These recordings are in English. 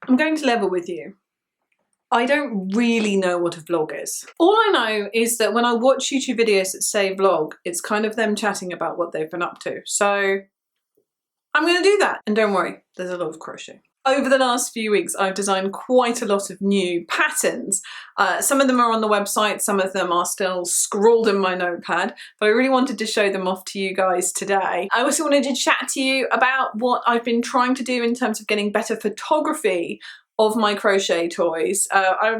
I'm going to level with you. I don't really know what a vlog is. All I know is that when I watch YouTube videos that say vlog, it's kind of them chatting about what they've been up to. So I'm going to do that. And don't worry, there's a lot of crochet. Over the last few weeks, I've designed quite a lot of new patterns. Some of them are on the website, some of them are still scrawled in my notepad, but I really wanted to show them off to you guys today. I also wanted to chat to you about what I've been trying to do in terms of getting better photography of my crochet toys. I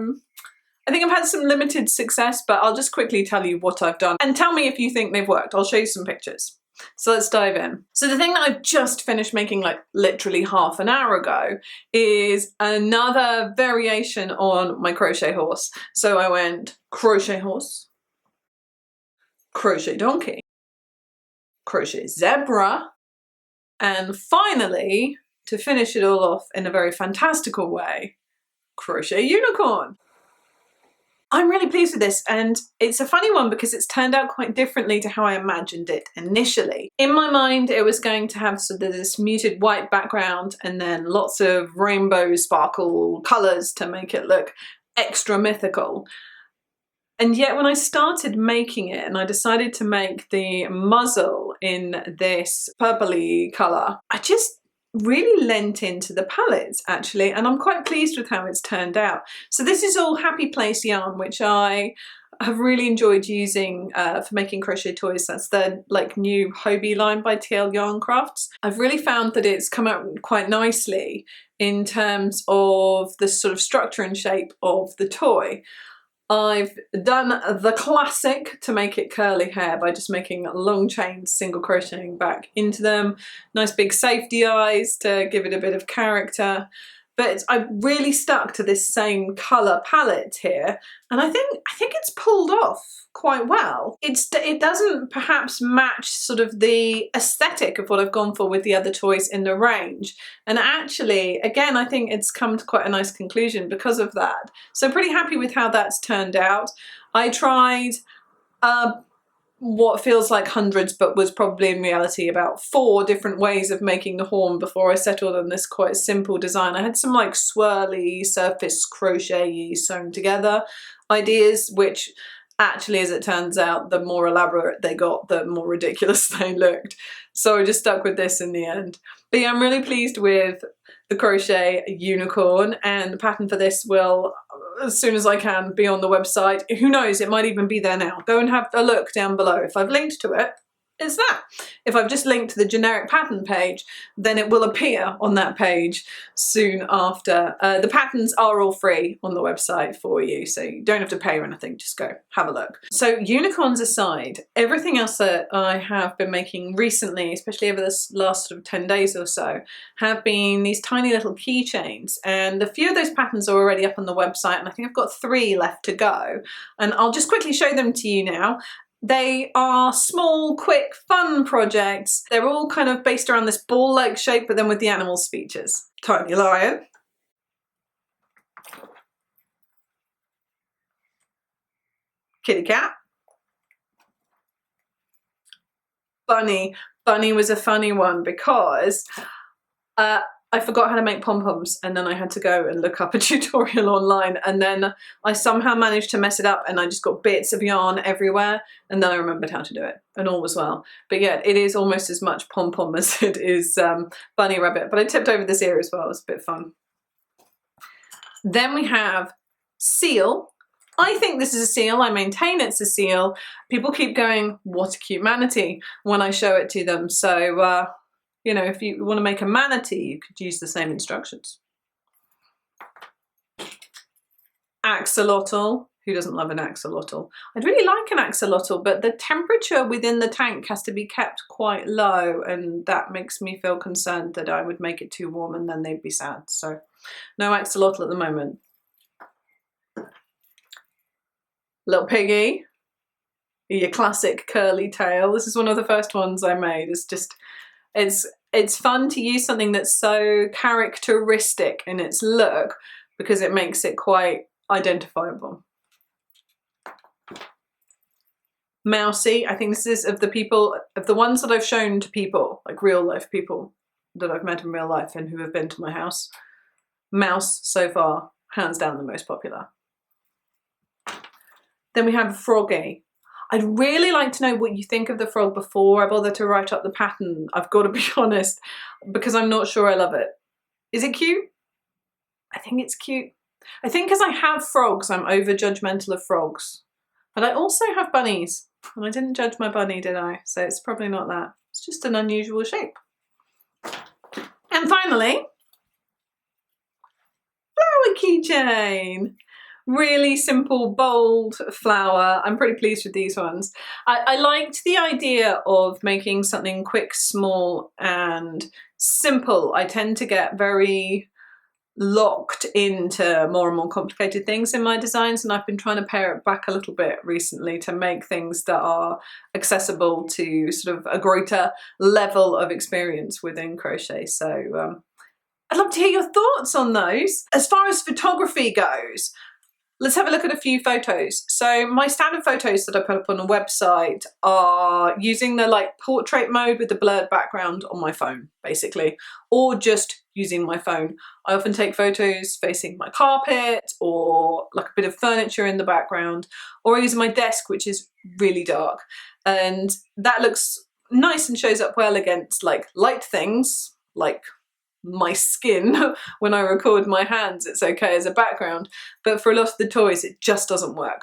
think I've had some limited success, but I'll just quickly tell you what I've done and tell me if you think they've worked. I'll show you some pictures. So let's dive in. So the thing that I've just finished making like literally half an hour ago is another variation on my crochet horse. So I went crochet horse, crochet donkey, crochet zebra, and finally, to finish it all off in a very fantastical way, crochet unicorn. I'm really pleased with this, and it's a funny one because it's turned out quite differently to how I imagined it initially. In my mind, it was going to have sort of this muted white background and then lots of rainbow sparkle colours to make it look extra mythical. And yet when I started making it and I decided to make the muzzle in this purpley colour, I just really lent into the palettes actually, and I'm quite pleased with how it's turned out. So this is all Happy Place yarn, which I have really enjoyed using for making crochet toys. That's the like new Hobie line by TL Yarn Crafts. I've really found that it's come out quite nicely in terms of the sort of structure and shape of the toy. I've done the classic to make it curly hair by just making long chains, single crocheting back into them. Nice big safety eyes to give it a bit of character. But I've really stuck to this same colour palette here, and I think it's pulled off quite well. It doesn't perhaps match sort of the aesthetic of what I've gone for with the other toys in the range, and actually again I think it's come to quite a nice conclusion because of that. So I'm pretty happy with how that's turned out. I tried what feels like hundreds but was probably in reality about 4 different ways of making the horn before I settled on this quite simple design. I had some like swirly surface crochet-y sewn together ideas, which actually, as it turns out, the more elaborate they got, the more ridiculous they looked. So I just stuck with this in the end. But yeah, I'm really pleased with the crochet unicorn, and the pattern for this will, as soon as I can, be on the website. Who knows, it might even be there now. Go and have a look down below. If I've linked to it, it's that. If I've just linked to the generic pattern page, then it will appear on that page soon after. The patterns are all free on the website for you, so you don't have to pay or anything, just go have a look. So unicorns aside, everything else that I have been making recently, especially over this last sort of 10 days or so, have been these tiny little keychains, and a few of those patterns are already up on the website, and I think I've got 3 left to go, and I'll just quickly show them to you now. They are small, quick, fun projects. They're all kind of based around this ball-like shape, but then with the animals' features. Tiny lion. Kitty cat. Bunny. Bunny was a funny one because I forgot how to make pom-poms, and then I had to go and look up a tutorial online, and then I somehow managed to mess it up and I just got bits of yarn everywhere, and then I remembered how to do it and all was well. But yeah, it is almost as much pom-pom as it is bunny rabbit, but I tipped over this ear as well. It was a bit fun. Then we have seal. I think this is a seal. I maintain it's a seal. People keep going, what a cute manatee, when I show it to them. So you know, if you want to make a manatee, you could use the same instructions. Axolotl. Who doesn't love an axolotl? I'd really like an axolotl, but the temperature within the tank has to be kept quite low, and that makes me feel concerned that I would make it too warm and then they'd be sad. So no axolotl at the moment. Little piggy. Your classic curly tail. This is one of the first ones I made. It's just, it's fun to use something that's so characteristic in its look because it makes it quite identifiable. Mousy, I think this is of the ones that I've shown to people, like real life people that I've met in real life and who have been to my house. Mouse so far, hands down the most popular. Then we have a froggy. I'd really like to know what you think of the frog before I bother to write up the pattern, I've got to be honest, because I'm not sure I love it. Is it cute? I think it's cute. I think because I have frogs, I'm over judgmental of frogs. But I also have bunnies, and I didn't judge my bunny, did I? So it's probably not that. It's just an unusual shape. And finally, flower keychain. Really simple, bold flower. I'm pretty pleased with these ones. I liked the idea of making something quick, small, and simple. I tend to get very locked into more and more complicated things in my designs, and I've been trying to pare it back a little bit recently to make things that are accessible to sort of a greater level of experience within crochet. So I'd love to hear your thoughts on those. As far as photography goes, let's have a look at a few photos. So my standard photos that I put up on a website are using the like portrait mode with the blurred background on my phone, basically, or just using my phone. I often take photos facing my carpet or like a bit of furniture in the background, or using my desk, which is really dark. And that looks nice and shows up well against like light things, like my skin. When I record my hands, it's okay as a background, but for a lot of the toys it just doesn't work.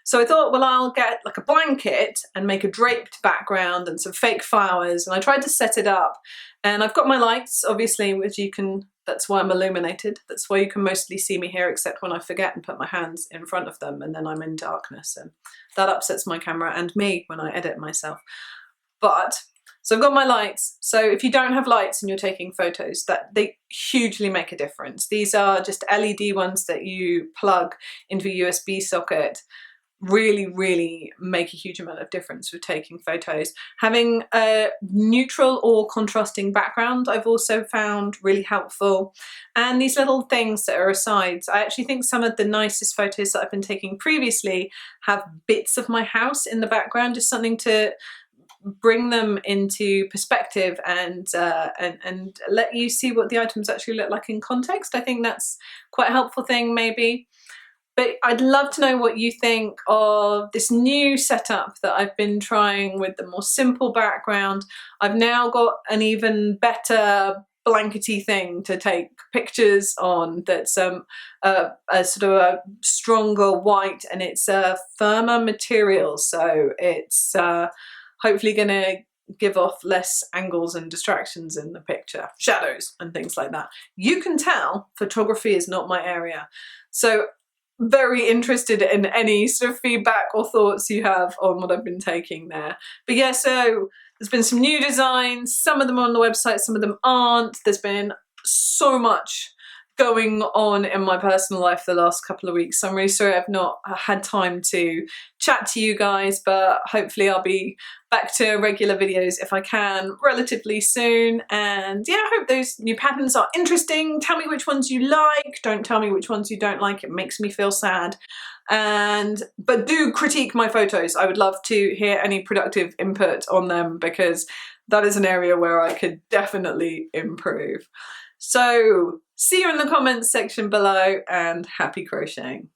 So I thought, well, I'll get like a blanket and make a draped background and some fake flowers, and I tried to set it up, and I've got my lights, obviously, which you can, that's why I'm illuminated, that's why you can mostly see me here, except when I forget and put my hands in front of them, and then I'm in darkness, and that upsets my camera and me when I edit myself. So I've got my lights. So if you don't have lights and you're taking photos, that they hugely make a difference. These are just LED ones that you plug into a USB socket. Really, really make a huge amount of difference with taking photos. Having a neutral or contrasting background I've also found really helpful. And these little things that are asides. I actually think some of the nicest photos that I've been taking previously have bits of my house in the background, just something to bring them into perspective and let you see what the items actually look like in context. I think that's quite a helpful thing maybe. But I'd love to know what you think of this new setup that I've been trying with the more simple background. I've now got an even better blankety thing to take pictures on that's a sort of a stronger white, and it's a firmer material, so it's hopefully going to give off less angles and distractions in the picture, shadows and things like that. You can tell photography is not my area, so very interested in any sort of feedback or thoughts you have on what I've been taking there. But yeah, so there's been some new designs, some of them are on the website, some of them aren't. There's been so much going on in my personal life the last couple of weeks. So I'm really sorry I've not had time to chat to you guys, but hopefully I'll be back to regular videos if I can relatively soon. And yeah, I hope those new patterns are interesting. Tell me which ones you like. Don't tell me which ones you don't like. It makes me feel sad. But do critique my photos. I would love to hear any productive input on them, because that is an area where I could definitely improve. So see you in the comments section below, and happy crocheting.